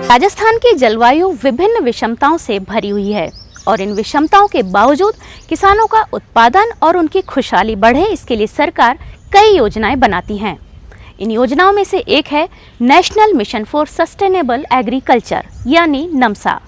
राजस्थान की जलवायु विभिन्न विषमताओं से भरी हुई है और इन विषमताओं के बावजूद किसानों का उत्पादन और उनकी खुशहाली बढ़े, इसके लिए सरकार कई योजनाएं बनाती हैं। इन योजनाओं में से एक है national mission for sustainable agriculture यानी नमसा।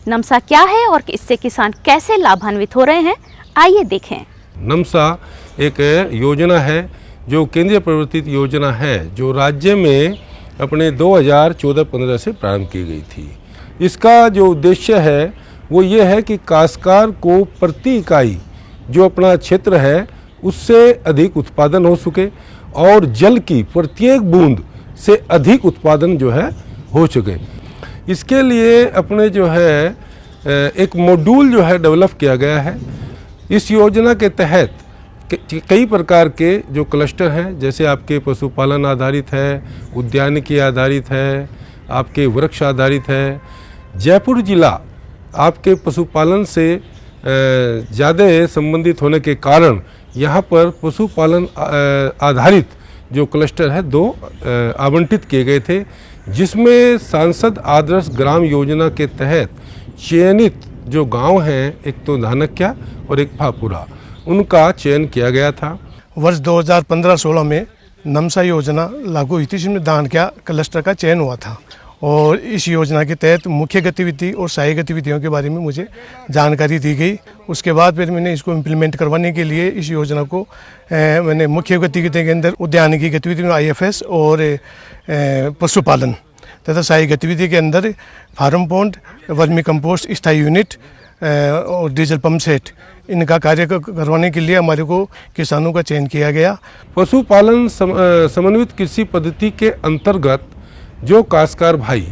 नमसा क्या है और इससे किसान कैसे लाभान्वित हो रहे हैं, आइए देखें। नमसा एक योजना है जो केंद्रीय प्रवर्तित योजना है जो राज्य में अपने 2014-15 से प्रारंभ की गई थी। इसका जो उद्देश्य है वो ये है कि काश्तकार को प्रति इकाई जो अपना क्षेत्र है उससे अधिक उत्पादन हो सके और जल की प्रत्येक बूंद से अधिक उत्पादन जो है हो सके। इसके लिए अपने जो है एक मॉड्यूल जो है डेवलप किया गया है। इस योजना के तहत कई प्रकार के जो क्लस्टर हैं, जैसे आपके पशुपालन आधारित है, उद्यानिकी आधारित है, आपके वृक्ष आधारित है। जयपुर जिला आपके पशुपालन से ज़्यादा संबंधित होने के कारण यहाँ पर पशुपालन आधारित जो क्लस्टर है 2 आवंटित किए गए थे, जिसमें सांसद आदर्श ग्राम योजना के तहत चयनित जो गांव हैं, एक तो धानक्या और एक फापुरा, उनका चयन किया गया था। वर्ष 2015-16 में नमसा योजना लागू हुई थी, जिसमें धानक्या क्लस्टर का चयन हुआ था और इस योजना के तहत मुख्य गतिविधि और सहायक गतिविधियों के बारे में मुझे जानकारी दी गई। उसके बाद फिर मैंने इसको इम्प्लीमेंट करवाने के लिए इस योजना को मैंने मुख्य गतिविधियों के अंदर उद्यानिकी गतिविधि में IFS और पशुपालन तथा सहायक गतिविधि के अंदर फार्म पॉन्ड, वर्मी कंपोस्ट, स्थायी यूनिट और डीजल पंप सेट, इनका कार्य करवाने के लिए हमारे को किसानों का चयन किया गया। पशुपालन समन्वित कृषि पद्धति के अंतर्गत जो काश्तकार भाई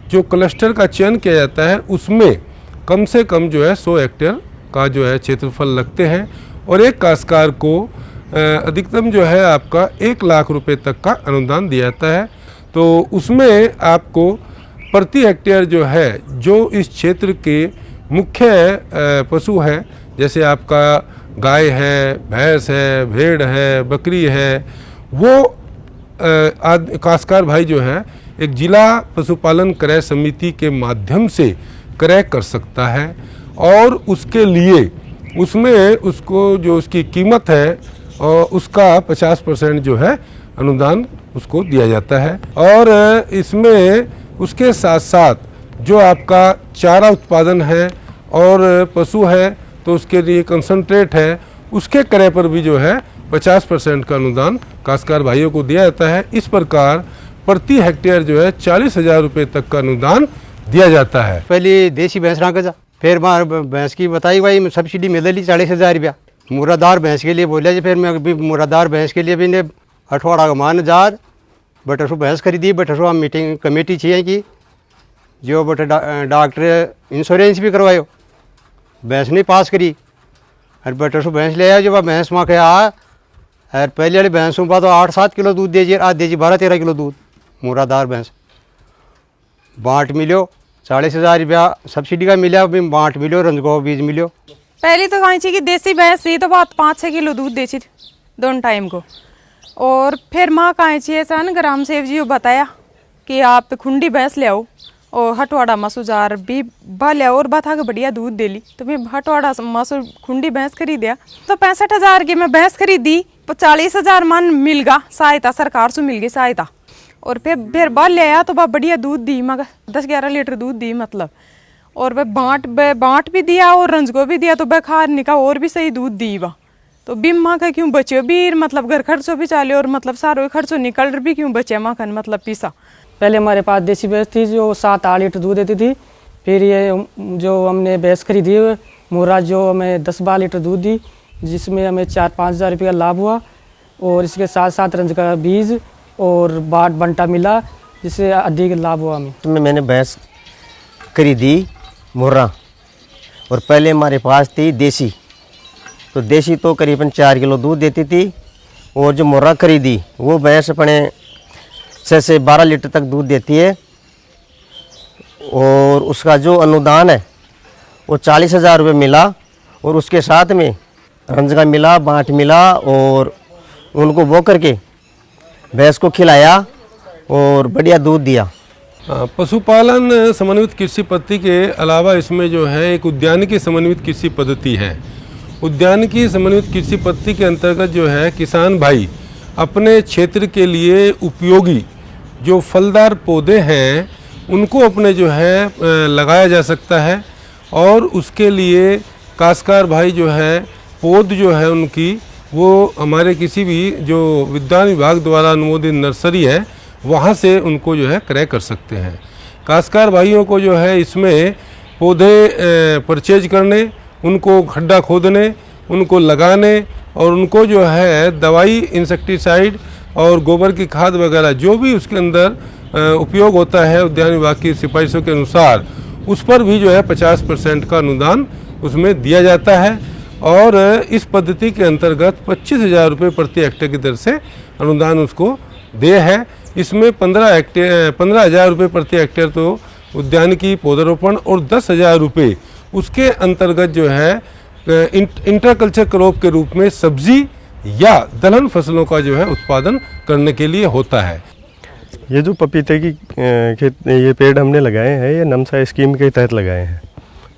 जो क्लस्टर का चयन किया जाता है उसमें कम से कम जो है 100 हेक्टेयर का जो है क्षेत्रफल लगते हैं और एक काश्तकार को अधिकतम जो है आपका 1 लाख रुपए तक का अनुदान दिया जाता है। तो उसमें आपको प्रति हेक्टेयर जो है जो इस क्षेत्र के मुख्य पशु है, जैसे आपका गाय है, भैंस है, भेड़ है, बकरी है, वो काश्तकार भाई जो है एक जिला पशुपालन क्रय समिति के माध्यम से क्रय कर सकता है और उसके लिए उसमें उसको जो उसकी कीमत है और उसका 50% जो है अनुदान उसको दिया जाता है। और इसमें उसके साथ साथ जो आपका चारा उत्पादन है और पशु है तो उसके लिए कंसंट्रेट है, उसके क्रय पर भी जो है 50% का अनुदान काश्तकार भाइयों को दिया जाता है। इस प्रकार प्रति हेक्टेयर जो है 40,000 रुपये तक का अनुदान दिया जाता है। पहले देसी भैंस रखा जा, फिर भैंस की बताई भाई सब्सिडी मिल रही 40,000 रुपया मुरादार भैंस के लिए बोला जी। फिर मैं अभी मुरादार भैंस के लिए भी ने 18 का मान 1000 बटरसो भैंस खरीदी। बटरसो हम मीटिंग कमेटी चाहिए कि जो बट डॉक्टर इंश्योरेंस भी करवायो, भैंस नहीं पास करी और बटरसो भैंस ले आया। जब भैंस वहाँ के आ और पहले वाली भैंसों पर तो 8-7 किलो दूध दीजिए, आज दीजिए 12-13 किलो दूध। मुरादार भैंस बाँट मिलो 40,000 रुपया सब्सिडी का मिला, अभी बाँट मिलो, रंजगो बीज मिलो। पहले तो कहीं कि देसी भैंस थी तो बात 5-6 किलो दूध देती दोनों टाइम को। और फिर माँ कहीं ऐसा ना ग्राम सेवक जी को बताया कि आप खुंडी भैंस ले आओ और हटवाड़ा मसूजार भी भा ले आओ और बता के बढ़िया दूध दे ली। तो मैं हटवाड़ा मसू खुंडी भैंस खरीदिया तो 65,000 की मैं भैंस खरीदी, 40,000 मन मिल गया सहायता, सरकार से मिल गई सहायता। और फिर बाल ले आया तो वह बढ़िया दूध दी, मगर 10-11 लीटर दूध दी मतलब। और वह बाँट भी दिया और रंजगो भी दिया तो वह खार निका और भी सही दूध दी वह। तो बिम माँ का क्यों बचे भी, मतलब घर खर्चों भी चाले और मतलब सारे खर्चों निकल भी क्यों बचे माँ का मतलब पीसा। पहले हमारे पास देसी भैंस थी जो 7-8 लीटर दूध देती थी। फिर ये जो हमने भैंस खरीदी मुर्रा जो हमें 10-12 लीटर दूध दी, जिसमें हमें 4-5 हज़ार रुपये का लाभ हुआ। और इसके साथ साथ रंज का बीज और बाट बंटा मिला, जिससे अधिक लाभ हुआ हमें। तो मैंने भैंस खरीदी मुर्रा और पहले हमारे पास थी देसी, तो देसी तो करीबन 4 किलो दूध देती थी। और जो मुर्रा खरीदी वो भैंस अपने 6 से 12 लीटर तक दूध देती है। और उसका जो अनुदान है वो 40,000 रुपये मिला और उसके साथ में रंजगा मिला, बाँट मिला और उनको बो करके भैंस को खिलाया और बढ़िया दूध दिया। पशुपालन समन्वित कृषि पद्धति के अलावा इसमें जो है एक उद्यानिकी समन्वित कृषि पद्धति है। उद्यानिकी समन्वित कृषि पद्धति के अंतर्गत जो है किसान भाई अपने क्षेत्र के लिए उपयोगी जो फलदार पौधे हैं उनको अपने जो है लगाया जा सकता है, और उसके लिए काश्तकार भाई जो है पौध जो है उनकी वो हमारे किसी भी जो विज्ञान विभाग द्वारा अनुमोदित नर्सरी है वहाँ से उनको जो है क्रय कर सकते हैं। काश्तकार भाइयों को जो है इसमें पौधे परचेज करने, उनको खड्डा खोदने, उनको लगाने और उनको जो है दवाई, इंसेक्टिसाइड और गोबर की खाद वगैरह जो भी उसके अंदर उपयोग होता है उद्यान विभाग की सिफारिशों के अनुसार, उस पर भी जो है 50% का अनुदान उसमें दिया जाता है। और इस पद्धति के अंतर्गत 25,000 रुपये प्रति हेक्टेयर की दर से अनुदान उसको दे है। इसमें 15,000 रुपये प्रति हेक्टेयर तो उद्यानिकी पौधारोपण और 10,000 रुपये उसके अंतर्गत जो है इंटरकल्चर क्रॉप के रूप में सब्जी या दलहन फसलों का जो है उत्पादन करने के लिए होता है। ये जो पपीते की ये पेड़ हमने लगाए हैं ये नमसा स्कीम के तहत लगाए हैं।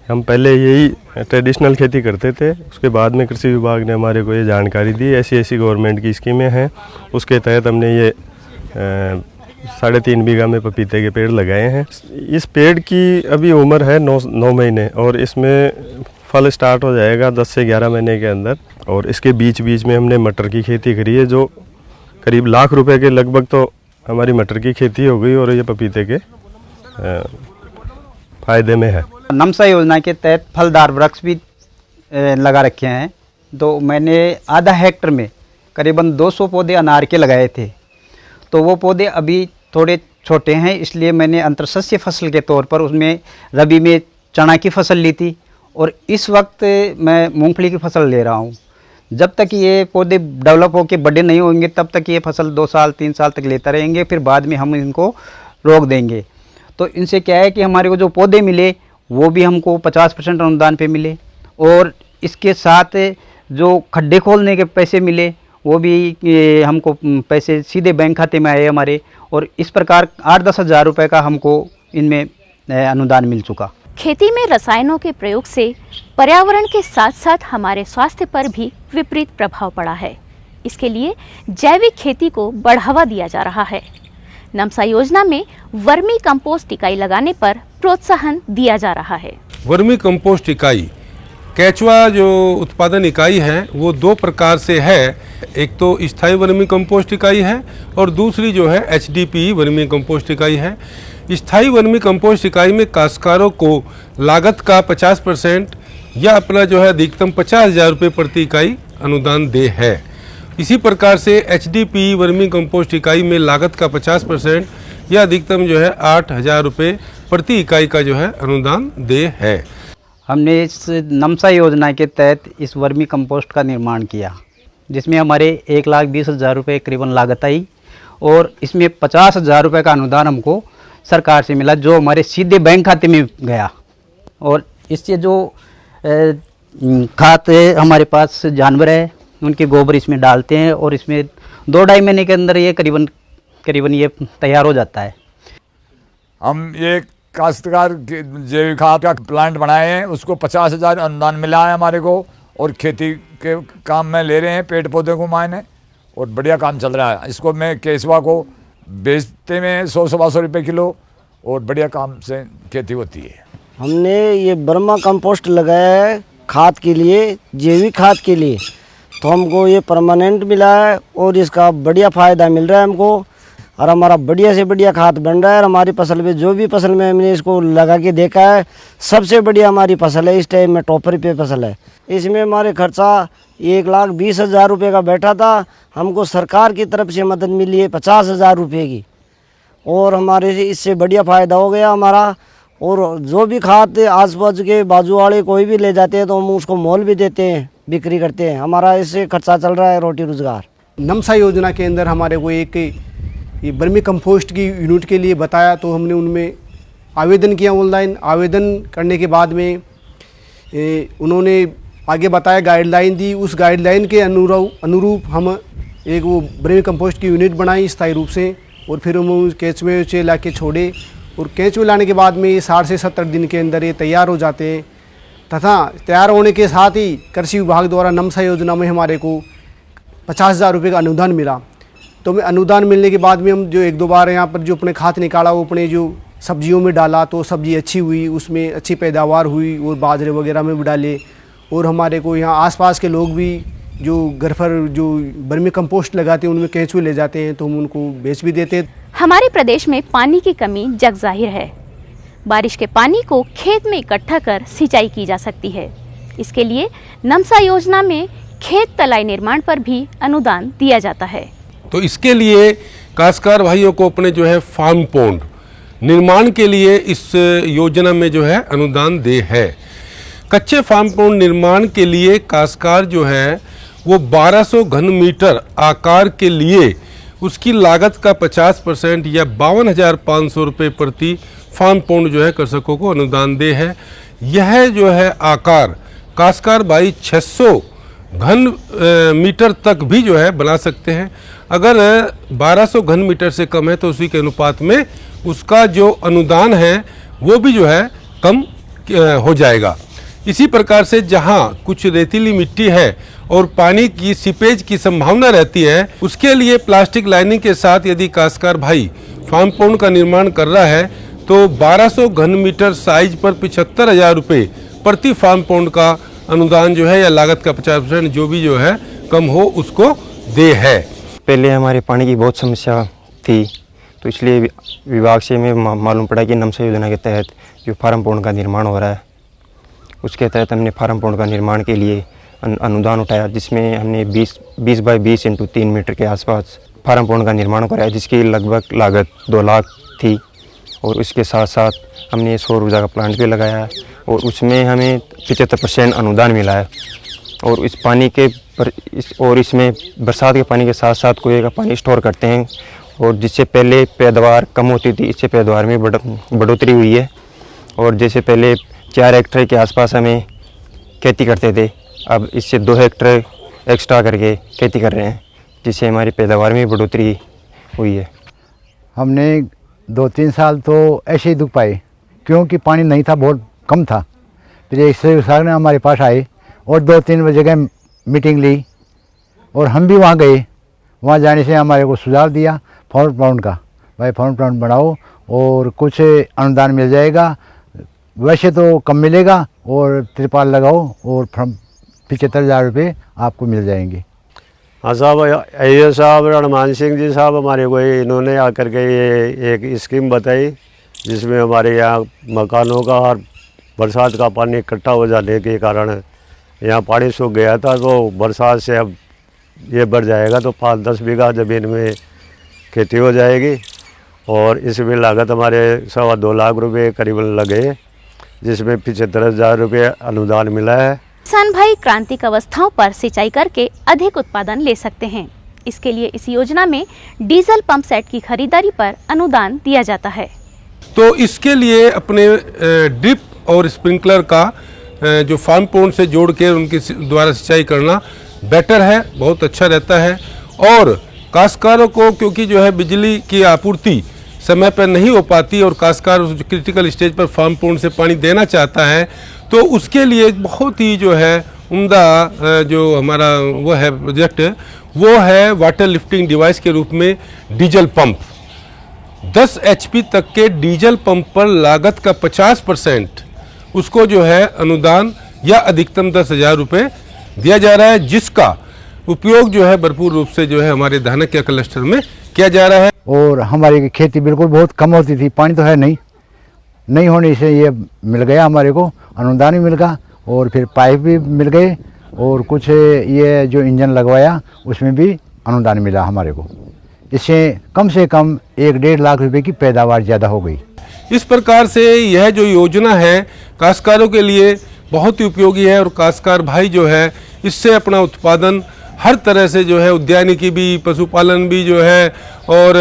हम पहले यही ट्रेडिशनल खेती करते थे, उसके बाद में कृषि विभाग ने हमारे को ये जानकारी दी ऐसी गवर्नमेंट की स्कीमें हैं, उसके तहत हमने ये 3.5 बीघा में पपीते के पेड़ लगाए हैं। इस पेड़ की अभी उम्र है 9 महीने और इसमें फल स्टार्ट हो जाएगा 10 से 11 महीने के अंदर। और इसके बीच में हमने मटर की खेती करी है जो करीब लाख रुपए के लगभग तो हमारी मटर की खेती हो गई और ये पपीते के फायदे में है। नमसा योजना के तहत फलदार वृक्ष भी लगा रखे हैं। तो मैंने आधा हेक्टर में करीबन 200 पौधे अनार के लगाए थे, तो वो पौधे अभी थोड़े छोटे हैं, इसलिए मैंने अंतरसस्य फसल के तौर पर उसमें रबी में चना की फसल ली थी और इस वक्त मैं मूंगफली की फसल ले रहा हूँ। जब तक ये पौधे डेवलप होकर बड़े नहीं होंगे तब तक ये फसल 2 साल 3 साल तक लेता रहेंगे, फिर बाद में हम इनको रोक देंगे। तो इनसे क्या है कि हमारे को जो पौधे मिले वो भी हमको 50% अनुदान पे मिले और इसके साथ जो खड्डे खोलने के पैसे मिले वो भी हमको पैसे सीधे बैंक खाते में आए हमारे, और इस प्रकार 8-10 हज़ार रुपये का हमको इनमें अनुदान मिल चुका। खेती में रसायनों के प्रयोग से पर्यावरण के साथ साथ हमारे स्वास्थ्य पर भी विपरीत प्रभाव पड़ा है। इसके लिए जैविक खेती को बढ़ावा दिया जा रहा है। नमसा योजना में वर्मी कंपोस्ट इकाई लगाने पर प्रोत्साहन दिया जा रहा है। वर्मी कंपोस्ट इकाई केचुआ जो उत्पादन इकाई है वो 2 प्रकार से है। एक तो स्थायी वर्मी कंपोस्ट इकाई है और दूसरी जो है HDPE वर्मी कंपोस्ट इकाई है। स्थायी वर्मी कंपोस्ट इकाई में काश्तकारों को लागत का 50% या अपना जो है अधिकतम 50,000 रुपये प्रति इकाई अनुदान दे है। इसी प्रकार से HDPE वर्मी कंपोस्ट इकाई में लागत का 50% या अधिकतम जो है 8,000 रुपये प्रति इकाई का जो है अनुदान दे है। हमने इस नमसा योजना के तहत इस वर्मी कंपोस्ट का निर्माण किया जिसमें हमारे 1,20,000 रुपये करीबन लागत आई और इसमें 50,000 रुपये का अनुदान हमको सरकार से मिला जो हमारे सीधे बैंक खाते में गया। और इससे जो खाद हमारे पास जानवर है उनके गोबर इसमें डालते हैं और इसमें 2-2.5 महीने के अंदर ये करीबन ये तैयार हो जाता है। हम ये काश्तकार जैविक खाद का प्लांट बनाए हैं, उसको 50,000 अनुदान मिला है हमारे को और खेती के काम में ले रहे हैं पेड़ पौधे को मायने और बढ़िया काम चल रहा है। इसको मैं केसवा को बेचते में 100-125 रुपये किलो और बढ़िया काम से खेती होती है। हमने ये बर्मा कंपोस्ट लगाया है खाद के लिए, जैविक खाद के लिए, तो हमको ये परमानेंट मिला है और इसका बढ़िया फ़ायदा मिल रहा है हमको और हमारा बढ़िया से बढ़िया खाद बन रहा है। और हमारी फसल में जो भी फसल में हमने इसको लगा के देखा है सबसे बढ़िया हमारी फसल है, इस टाइम में टॉपर पे फसल है। इसमें हमारे खर्चा 1,20,000 रुपये का बैठा था, हमको सरकार की तरफ से मदद मिली है 50,000 रुपये की और हमारे इससे बढ़िया फ़ायदा हो गया हमारा। और जो भी खाद आस पास के बाजू वाले कोई भी ले जाते हैं तो हम उसको मोल भी देते हैं, बिक्री करते हैं, हमारा इससे खर्चा चल रहा है, रोटी रोजगार। नमसा योजना के अंदर हमारे को एक ये वर्मी कंपोस्ट की यूनिट के लिए बताया तो हमने उनमें आवेदन किया। ऑनलाइन आवेदन करने के बाद में उन्होंने आगे बताया, गाइडलाइन दी, उस गाइडलाइन के अनुरूप हम एक वो वर्मी कंपोस्ट की यूनिट बनाई स्थायी रूप से और फिर हम उस केचुए से ला के छोड़े और केंचुए लाने के बाद में ये 60 से 70 दिन के अंदर ये तैयार हो जाते हैं। तथा तैयार होने के साथ ही कृषि विभाग द्वारा नमसा योजना में हमारे को 50,000 रुपये का अनुदान मिला। तो मैं अनुदान मिलने के बाद में हम जो 1-2 बार यहाँ पर जो अपने खाद निकाला वो अपने जो सब्जियों में डाला तो सब्जी अच्छी हुई, उसमें अच्छी पैदावार हुई और बाजरे वगैरह में भी डाले। और हमारे को यहाँ आसपास के लोग भी जो घर पर जो वर्मी कंपोस्ट लगाते हैं उनमें केंचुए ले जाते हैं तो हम उनको बेच भी देते हैं। हमारे प्रदेश में पानी की कमी जग जाहिर है। बारिश के पानी को खेत में इकट्ठा कर सिंचाई की जा सकती है। इसके लिए नमसा योजना में खेत तलाई निर्माण पर भी अनुदान दिया जाता है। तो इसके लिए काश्तकार भाइयों को अपने जो है फार्म पोंड निर्माण के लिए इस योजना में जो है अनुदान दे है। कच्चे फार्म पोंड निर्माण के लिए काश्तकार जो है वो 1200 घन मीटर आकार के लिए उसकी लागत का 50% या 52,500 रुपये प्रति फार्म पोंड जो है कृषकों को अनुदान दे है। यह जो है आकार काश्तकार भाई 600 घन मीटर तक भी जो है बना सकते हैं। अगर 1200 घन मीटर से कम है तो उसी के अनुपात में उसका जो अनुदान है वो भी जो है कम हो जाएगा। इसी प्रकार से जहां कुछ रेतीली मिट्टी है और पानी की सीपेज की संभावना रहती है उसके लिए प्लास्टिक लाइनिंग के साथ यदि काश्तकार भाई फार्म पोंड का निर्माण कर रहा है तो 1200 घन मीटर साइज पर 75,000 रुपये प्रति फार्म पोंड का अनुदान जो है या लागत का 50% जो भी जो है कम हो उसको दे है। पहले हमारे पानी की बहुत समस्या थी तो इसलिए विभाग से हमें मालूम पड़ा कि नमसा योजना के तहत जो फार्म पोंड का निर्माण हो रहा है उसके तहत हमने फार्म पोंड का निर्माण के लिए अनुदान उठाया जिसमें हमने 20 बाई 20 इंटू 3 मीटर के आसपास फार्म पोंड का निर्माण कराया जिसकी लगभग लागत 2 लाख थी। और उसके साथ साथ हमने सौर ऊर्जा का प्लांट भी लगाया है और उसमें हमें 75% अनुदान मिला है। और इस पानी के इसमें बरसात के पानी के साथ साथ कुएं का पानी स्टोर करते हैं और जिससे पहले पैदावार कम होती थी इससे पैदावार में बढ़ोतरी हुई है। और जैसे पहले 4 हेक्टेयर के आसपास हमें खेती करते थे अब इससे 2 हेक्टेयर एक्स्ट्रा करके खेती कर रहे हैं जिससे हमारी पैदावार में बढ़ोतरी हुई है। हमने 2-3 साल तो ऐसे ही दुख पाए क्योंकि पानी नहीं था, बहुत कम था। फिर एक सहयोग ने हमारे पास आए और 2-3 जगह मीटिंग ली और हम भी वहाँ गए। वहाँ जाने से हमारे को सुझाव दिया फार्म पोंड का, भाई फार्म पोंड बनाओ और कुछ अनुदान मिल जाएगा, वैसे तो कम मिलेगा और त्रिपाल लगाओ और 75,000 रुपये आपको मिल जाएंगे। हाँ साहब, ये साहब रणमान सिंह जी साहब हमारे को इन्होंने आकर के ये एक स्कीम बताई जिसमें हमारे यहाँ मकानों का और बरसात का पानी इकट्ठा हो जाने के कारण यहाँ पानी सूख गया था तो बरसात से अब ये बढ़ जाएगा तो 5-10 बीघा ज़मीन में खेती हो जाएगी और इसमें लागत हमारे 2.25 लाख रुपये करीबन लगे जिसमें 75,000 रुपये अनुदान मिला है। किसान भाई क्रांतिक अवस्थाओं पर सिंचाई करके अधिक उत्पादन ले सकते हैं। इसके लिए इस योजना में डीजल पंप सेट की खरीदारी पर अनुदान दिया जाता है। तो इसके लिए अपने ड्रिप और स्प्रिंकलर का जो फार्म पोंड से जोड़ के उनके द्वारा सिंचाई करना बेटर है, बहुत अच्छा रहता है। और काश्तकारों को क्योंकि जो है बिजली की आपूर्ति समय पर नहीं हो पाती और काश्तकार उस क्रिटिकल स्टेज पर फार्म पोंड से पानी देना चाहता है तो उसके लिए बहुत ही जो है उम्दा जो हमारा वो है प्रोजेक्ट वो है वाटर लिफ्टिंग डिवाइस के रूप में डीजल पंप। 10 HP तक के डीजल पंप पर लागत का 50% उसको जो है अनुदान या अधिकतम 10,000 रुपये दिया जा रहा है जिसका उपयोग जो है भरपूर रूप से जो है हमारे धानक्या क्लस्टर में किया जा रहा है। और हमारी खेती बिल्कुल बहुत कम होती थी, पानी तो है नहीं होने से ये मिल गया, हमारे को अनुदान भी मिल गया और फिर पाइप भी मिल गए और कुछ ये जो इंजन लगवाया उसमें भी अनुदान मिला हमारे को। इससे कम 1-1.5 लाख रुपए की पैदावार ज़्यादा हो गई। इस प्रकार से यह जो योजना है काश्तकारों के लिए बहुत ही उपयोगी है और काश्तकार भाई जो है इससे अपना उत्पादन हर तरह से जो है उद्यानिकी भी, पशुपालन भी जो है और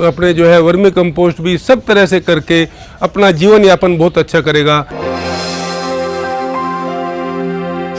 अपने जो है वर्मी कंपोस्ट भी सब तरह से करके अपना जीवन यापन बहुत अच्छा करेगा।